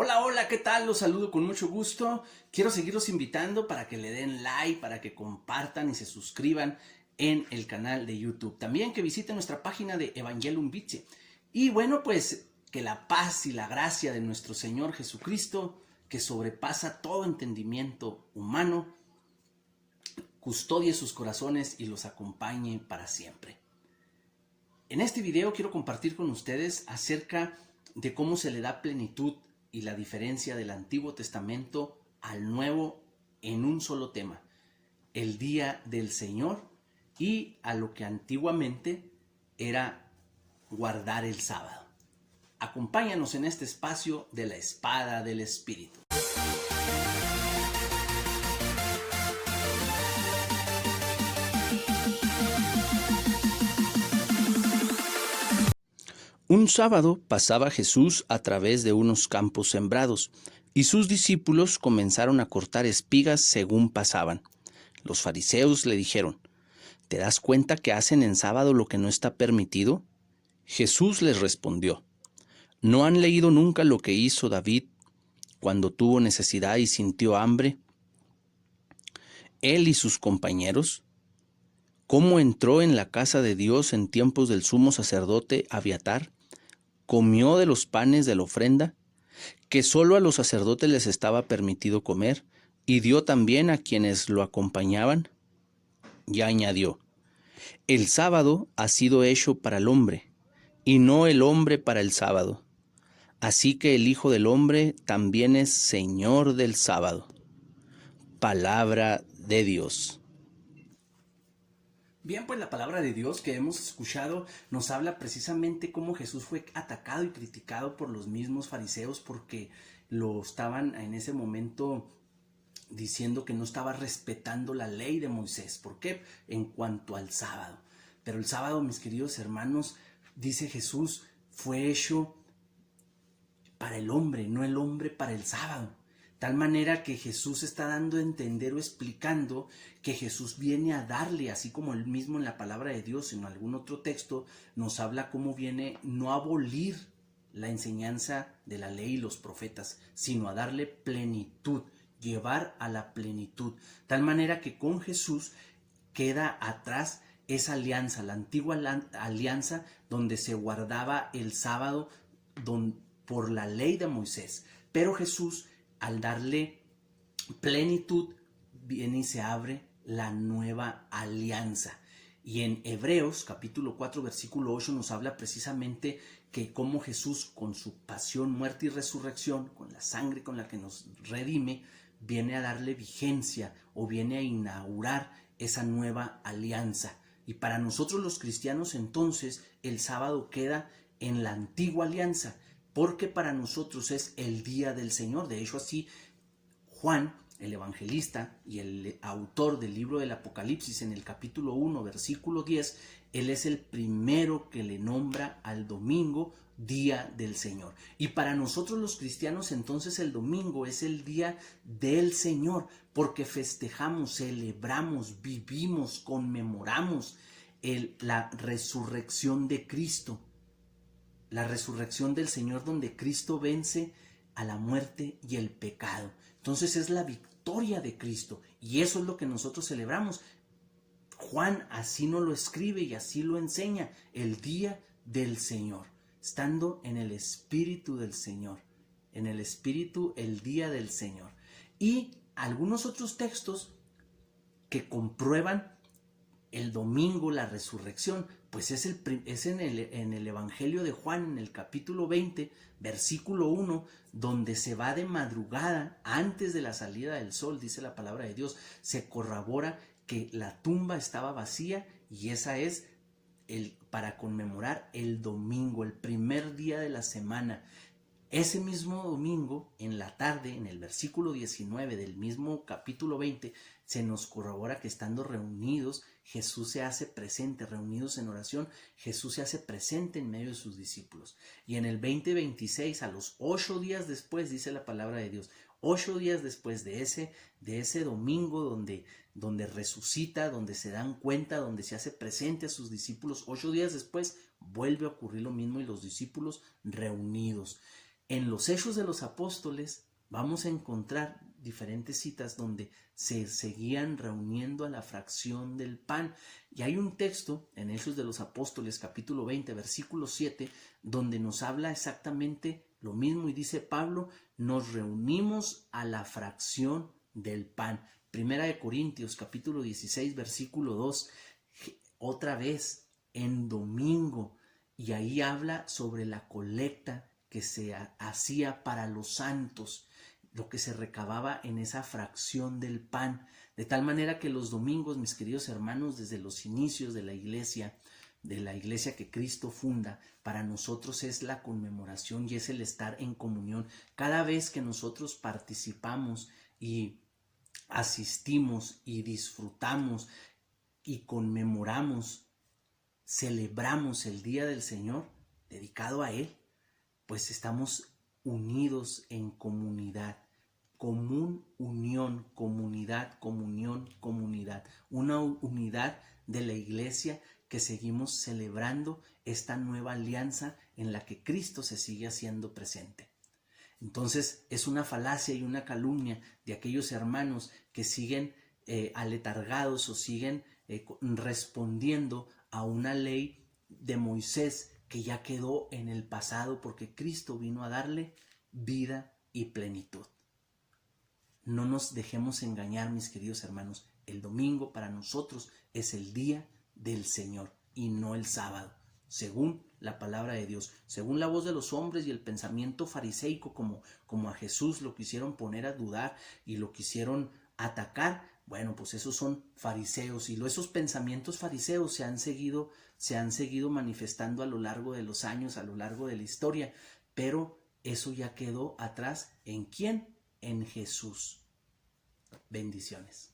Hola, hola, ¿qué tal? Los saludo con mucho gusto. Quiero seguirlos invitando para que le den like, para que compartan y se suscriban en el canal de YouTube. También que visiten nuestra página de Evangelium Vice. Y bueno, pues que la paz y la gracia de nuestro Señor Jesucristo, que sobrepasa todo entendimiento humano, custodie sus corazones y los acompañe para siempre. En este video quiero compartir con ustedes acerca de cómo se le da plenitud y la diferencia del Antiguo Testamento al Nuevo en un solo tema, el día del Señor, y a lo que antiguamente era guardar el sábado. Acompáñanos en este espacio de la espada del Espíritu. Un sábado pasaba Jesús a través de unos campos sembrados, y sus discípulos comenzaron a cortar espigas según pasaban. Los fariseos le dijeron: ¿te das cuenta que hacen en sábado lo que no está permitido? Jesús les respondió: ¿no han leído nunca lo que hizo David cuando tuvo necesidad y sintió hambre? Él y sus compañeros, ¿cómo entró en la casa de Dios en tiempos del sumo sacerdote Abiatar? Comió de los panes de la ofrenda, que solo a los sacerdotes les estaba permitido comer, y dio también a quienes lo acompañaban. Y añadió: el sábado ha sido hecho para el hombre, y no el hombre para el sábado. Así que el Hijo del Hombre también es Señor del sábado. Palabra de Dios. Bien, pues la palabra de Dios que hemos escuchado nos habla precisamente cómo Jesús fue atacado y criticado por los mismos fariseos porque lo estaban en ese momento diciendo que no estaba respetando la ley de Moisés. ¿Por qué? En cuanto al sábado. Pero el sábado, mis queridos hermanos, dice Jesús, fue hecho para el hombre, no el hombre para el sábado. Tal manera que Jesús está dando a entender o explicando que Jesús viene a darle, así como él mismo en la palabra de Dios, en algún otro texto, nos habla cómo viene no a abolir la enseñanza de la ley y los profetas, sino a darle plenitud, llevar a la plenitud. Tal manera que con Jesús queda atrás esa alianza, la antigua alianza donde se guardaba el sábado por la ley de Moisés. Pero Jesús, al darle plenitud, viene y se abre la nueva alianza. Y en Hebreos capítulo 4 versículo 8 nos habla precisamente que cómo Jesús, con su pasión, muerte y resurrección, con la sangre con la que nos redime, viene a darle vigencia o viene a inaugurar esa nueva alianza. Y para nosotros los cristianos entonces el sábado queda en la antigua alianza, porque para nosotros es el día del Señor. De hecho, así Juan, el evangelista y el autor del libro del Apocalipsis, en el capítulo 1, versículo 10, él es el primero que le nombra al domingo día del Señor. Y para nosotros los cristianos entonces el domingo es el día del Señor, porque festejamos, celebramos, vivimos, conmemoramos la resurrección de Cristo. La resurrección del Señor, donde Cristo vence a la muerte y el pecado. Entonces es la victoria de Cristo y eso es lo que nosotros celebramos. Juan así nos lo escribe y así lo enseña: el día del Señor, estando en el Espíritu del Señor, en el Espíritu, el día del Señor. Y algunos otros textos que comprueban el domingo, la resurrección, pues es en el Evangelio de Juan, en el capítulo 20, versículo 1, donde se va de madrugada, antes de la salida del sol, dice la palabra de Dios, se corrobora que la tumba estaba vacía, y esa es para conmemorar el domingo, el primer día de la semana. Ese mismo domingo, en la tarde, en el versículo 19 del mismo capítulo 20, se nos corrobora que estando reunidos, Jesús se hace presente, reunidos en oración, Jesús se hace presente en medio de sus discípulos. Y en el 20:26, a los 8 días después, dice la palabra de Dios, 8 días después de ese domingo donde resucita, donde se dan cuenta, donde se hace presente a sus discípulos, 8 días después vuelve a ocurrir lo mismo y los discípulos reunidos. En los Hechos de los Apóstoles vamos a encontrar diferentes citas donde se seguían reuniendo a la fracción del pan. Y hay un texto en Hechos de los Apóstoles, capítulo 20, versículo 7, donde nos habla exactamente lo mismo y dice Pablo: nos reunimos a la fracción del pan. Primera de Corintios, capítulo 16, versículo 2, otra vez en domingo, y ahí habla sobre la colecta que se hacía para los santos, lo que se recababa en esa fracción del pan, de tal manera que los domingos, mis queridos hermanos, desde los inicios de la iglesia que Cristo funda, para nosotros es la conmemoración y es el estar en comunión. Cada vez que nosotros participamos y asistimos y disfrutamos y conmemoramos, celebramos el día del Señor dedicado a Él, pues estamos unidos en comunidad, común unión, comunidad, comunión, comunidad, una unidad de la iglesia que seguimos celebrando esta nueva alianza en la que Cristo se sigue haciendo presente. Entonces es una falacia y una calumnia de aquellos hermanos que siguen aletargados o siguen respondiendo a una ley de Moisés que ya quedó en el pasado, porque Cristo vino a darle vida y plenitud. No nos dejemos engañar, mis queridos hermanos. El domingo para nosotros es el día del Señor y no el sábado, según la palabra de Dios. Según la voz de los hombres y el pensamiento fariseico, como a Jesús lo quisieron poner a dudar y lo quisieron atacar, bueno, pues esos son fariseos, y esos pensamientos fariseos se han seguido manifestando a lo largo de los años, a lo largo de la historia, pero eso ya quedó atrás. ¿En quién? En Jesús. Bendiciones.